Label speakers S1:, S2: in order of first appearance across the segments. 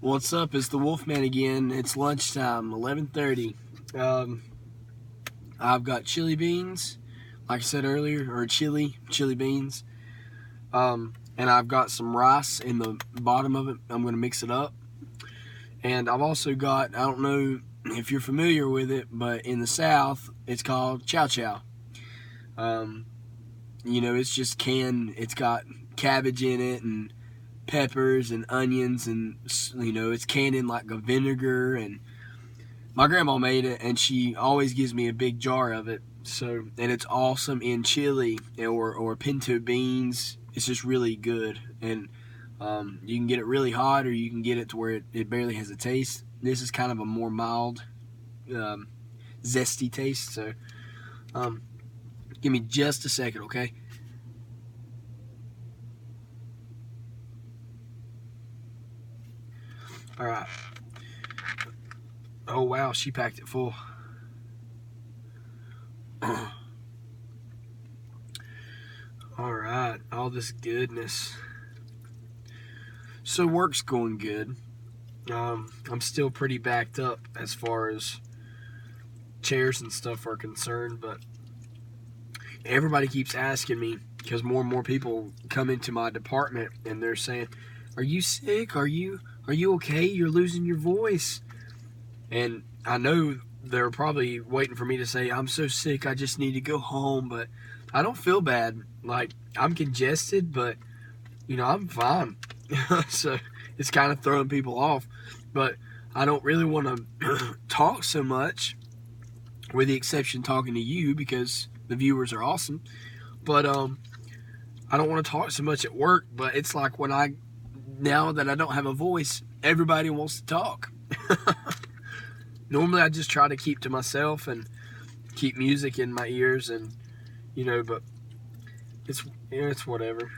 S1: What's up? It's the Wolfman again. It's lunchtime, 11:30. I've got chili beans, like I said earlier, or chili beans. And I've got some rice in the bottom of it. I'm going to mix it up. And I've also got, I don't know if you're familiar with it, but in the South, it's called chow chow. It's just canned. It's got cabbage in it and peppers and onions, and it's canned in like a vinegar. And my grandma made it, and she always gives me a big jar of it. So, and it's awesome in chili or pinto beans. It's just really good. And you can get it really hot, or you can get it to where it barely has a taste. This is kind of a more mild, zesty taste. So give me just a second, okay? All right. Oh, wow, she packed it full. All right, all this goodness. So work's going good. I'm still pretty backed up as far as chairs and stuff are concerned, but everybody keeps asking me, because more and more people come into my department and they're saying, "Are you sick? Are you okay? You're losing your voice." And I know they're probably waiting for me to say, "I'm so sick, I just need to go home," but I don't feel bad. Like, I'm congested, but I'm fine. So it's kind of throwing people off, but I don't really want to talk so much, with the exception talking to you, because the viewers are awesome. But I don't want to talk so much at work, but it's like now that I don't have a voice, everybody wants to talk. Normally I just try to keep to myself and keep music in my ears, and but it's whatever.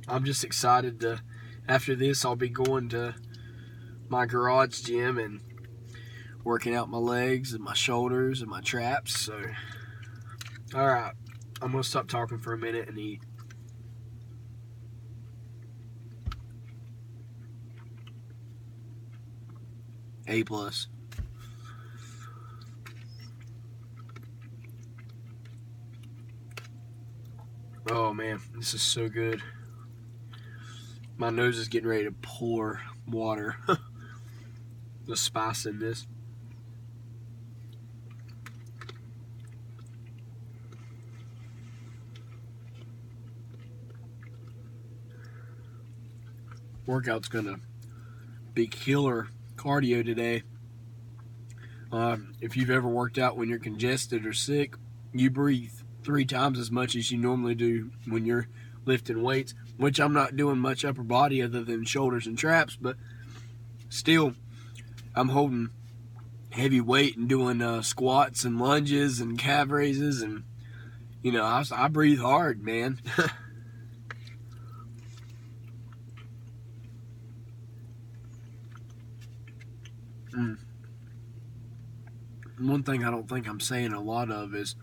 S1: I'm just excited to, after this, I'll be going to my garage gym and working out my legs and my shoulders and my traps. So, all right, I'm going to stop talking for a minute and eat. A+. Oh man, this is so good. My nose is getting ready to pour water. The spice in this. Workout's gonna be killer cardio today. If you've ever worked out when you're congested or sick, you breathe 3 times as much as you normally do when you're lifting weights, which I'm not doing much upper body other than shoulders and traps, but still I'm holding heavy weight and doing squats and lunges and calf raises, and I breathe hard, man. One thing I don't think I'm saying a lot of is,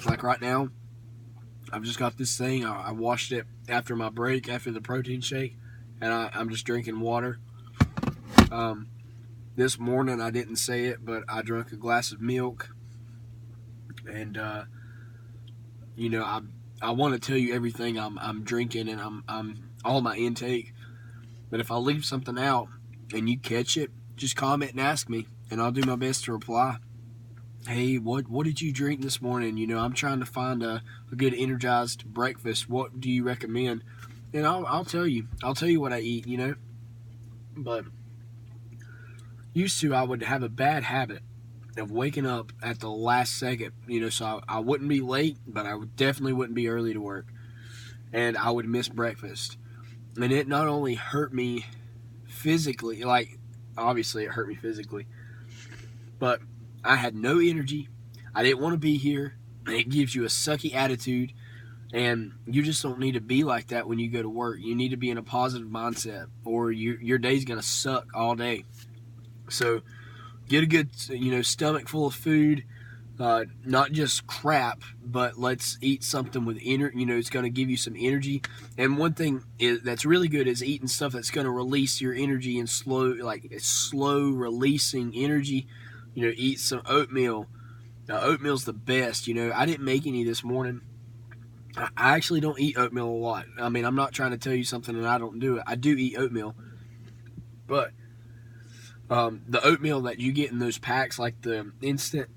S1: like right now, I've just got this thing. I washed it after my break, after the protein shake, and I'm just drinking water. This morning, I didn't say it, but I drank a glass of milk. And, I want to tell you everything I'm drinking, and I'm all my intake. But if I leave something out and you catch it, just comment and ask me, and I'll do my best to reply. Hey, what did you drink this morning? I'm trying to find a good energized breakfast. What do you recommend? And I'll tell you. I'll tell you what I eat, But used to, I would have a bad habit of waking up at the last second, so I wouldn't be late, but I definitely wouldn't be early to work. And I would miss breakfast. And it not only hurt me physically, like, obviously it hurt me physically, but I had no energy. I didn't want to be here. It gives you a sucky attitude, and you just don't need to be like that when you go to work. You need to be in a positive mindset, or your day's going to suck all day. So get a good, stomach full of food. not just crap, but let's eat something with energy. It's going to give you some energy. And one thing that's really good is eating stuff that's going to release your energy and slow releasing energy. Eat some oatmeal. Now, oatmeal's the best. I didn't make any this morning. I actually don't eat oatmeal a lot. I mean, I'm not trying to tell you something and I don't do it. I do eat oatmeal, but the oatmeal that you get in those packs, like the instant,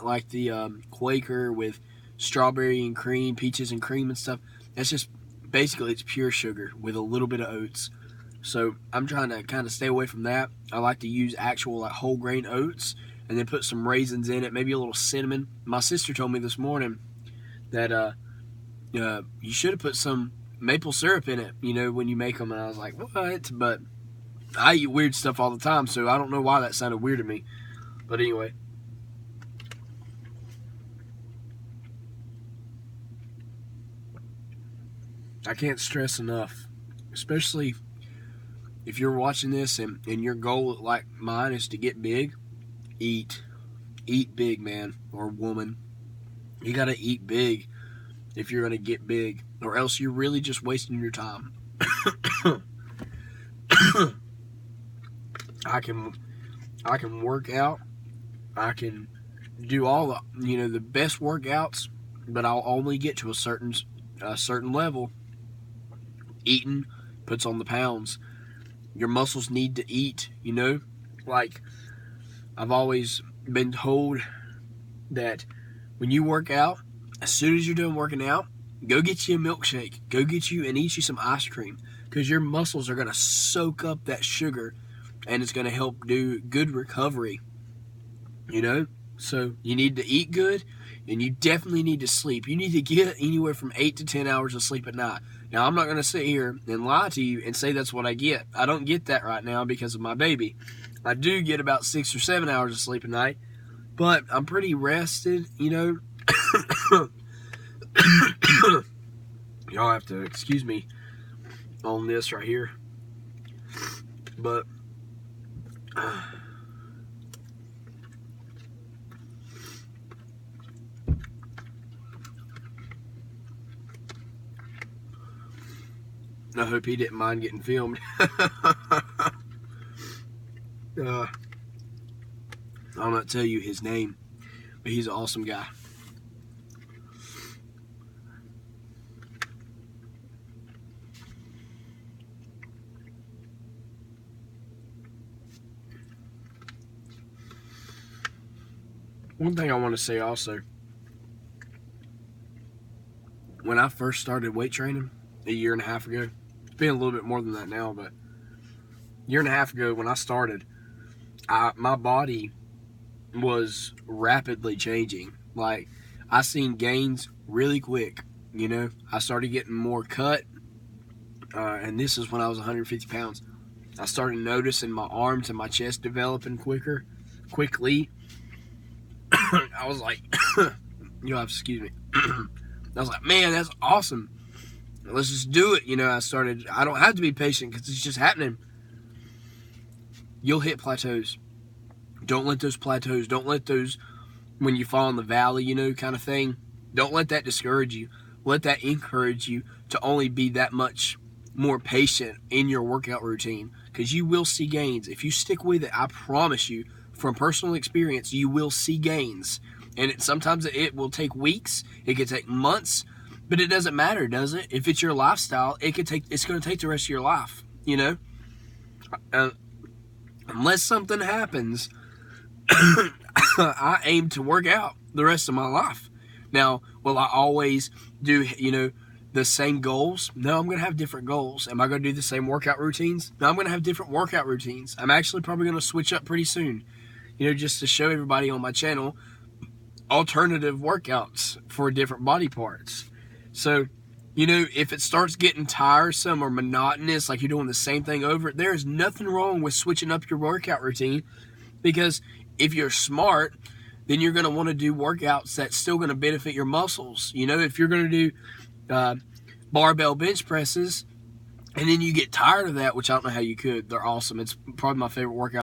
S1: like the Quaker with strawberry and cream, peaches and cream and stuff, that's just basically it's pure sugar with a little bit of oats. So I'm trying to kind of stay away from that. I like to use actual like whole grain oats and then put some raisins in it, maybe a little cinnamon. My sister told me this morning that you should have put some maple syrup in it, when you make them. And I was like, what? But I eat weird stuff all the time, so I don't know why that sounded weird to me. But anyway. I can't stress enough, especially if you're watching this and your goal, like mine, is to get big, eat big, man or woman. You got to eat big if you're going to get big, or else you're really just wasting your time. I can work out. I can do all the best workouts, but I'll only get to a certain level. Eating puts on the pounds. Your muscles need to eat, Like, I've always been told that when you work out, as soon as you're done working out, go get you a milkshake. Go get you and eat you some ice cream, because your muscles are going to soak up that sugar, and it's going to help do good recovery, So you need to eat good, and you definitely need to sleep. You need to get anywhere from 8 to 10 hours of sleep at night. Now, I'm not going to sit here and lie to you and say that's what I get. I don't get that right now because of my baby. I do get about 6 or 7 hours of sleep a night, but I'm pretty rested, Y'all have to excuse me on this right here. But I hope he didn't mind getting filmed. I'll not tell you his name, but he's an awesome guy. One thing I want to say also, when I first started weight training a year and a half ago, it's been a little bit more than that now, but a year and a half ago when I started, my body was rapidly changing. Like, I seen gains really quick, I started getting more cut, and this is when I was 150 pounds. I started noticing my arms and my chest developing quickly. I was like, excuse me. I was like, man, that's awesome. Let's just do it. I don't have to be patient because it's just happening. You'll hit plateaus. Don't let those plateaus, when you fall in the valley, kind of thing, don't let that discourage you. Let that encourage you to only be that much more patient in your workout routine, because you will see gains. If you stick with it, I promise you, from personal experience, you will see gains. And sometimes it will take weeks. It could take months. But it doesn't matter, does it? If it's your lifestyle, it's going to take the rest of your life, unless something happens, I aim to work out the rest of my life. Now, will I always do, the same goals? No, I'm going to have different goals. Am I going to do the same workout routines? No, I'm going to have different workout routines. I'm actually probably going to switch up pretty soon, just to show everybody on my channel alternative workouts for different body parts. So, if it starts getting tiresome or monotonous, like you're doing the same thing over, there is nothing wrong with switching up your workout routine, because if you're smart, then you're going to want to do workouts that's still going to benefit your muscles. If you're going to do barbell bench presses and then you get tired of that, which I don't know how you could, they're awesome. It's probably my favorite workout.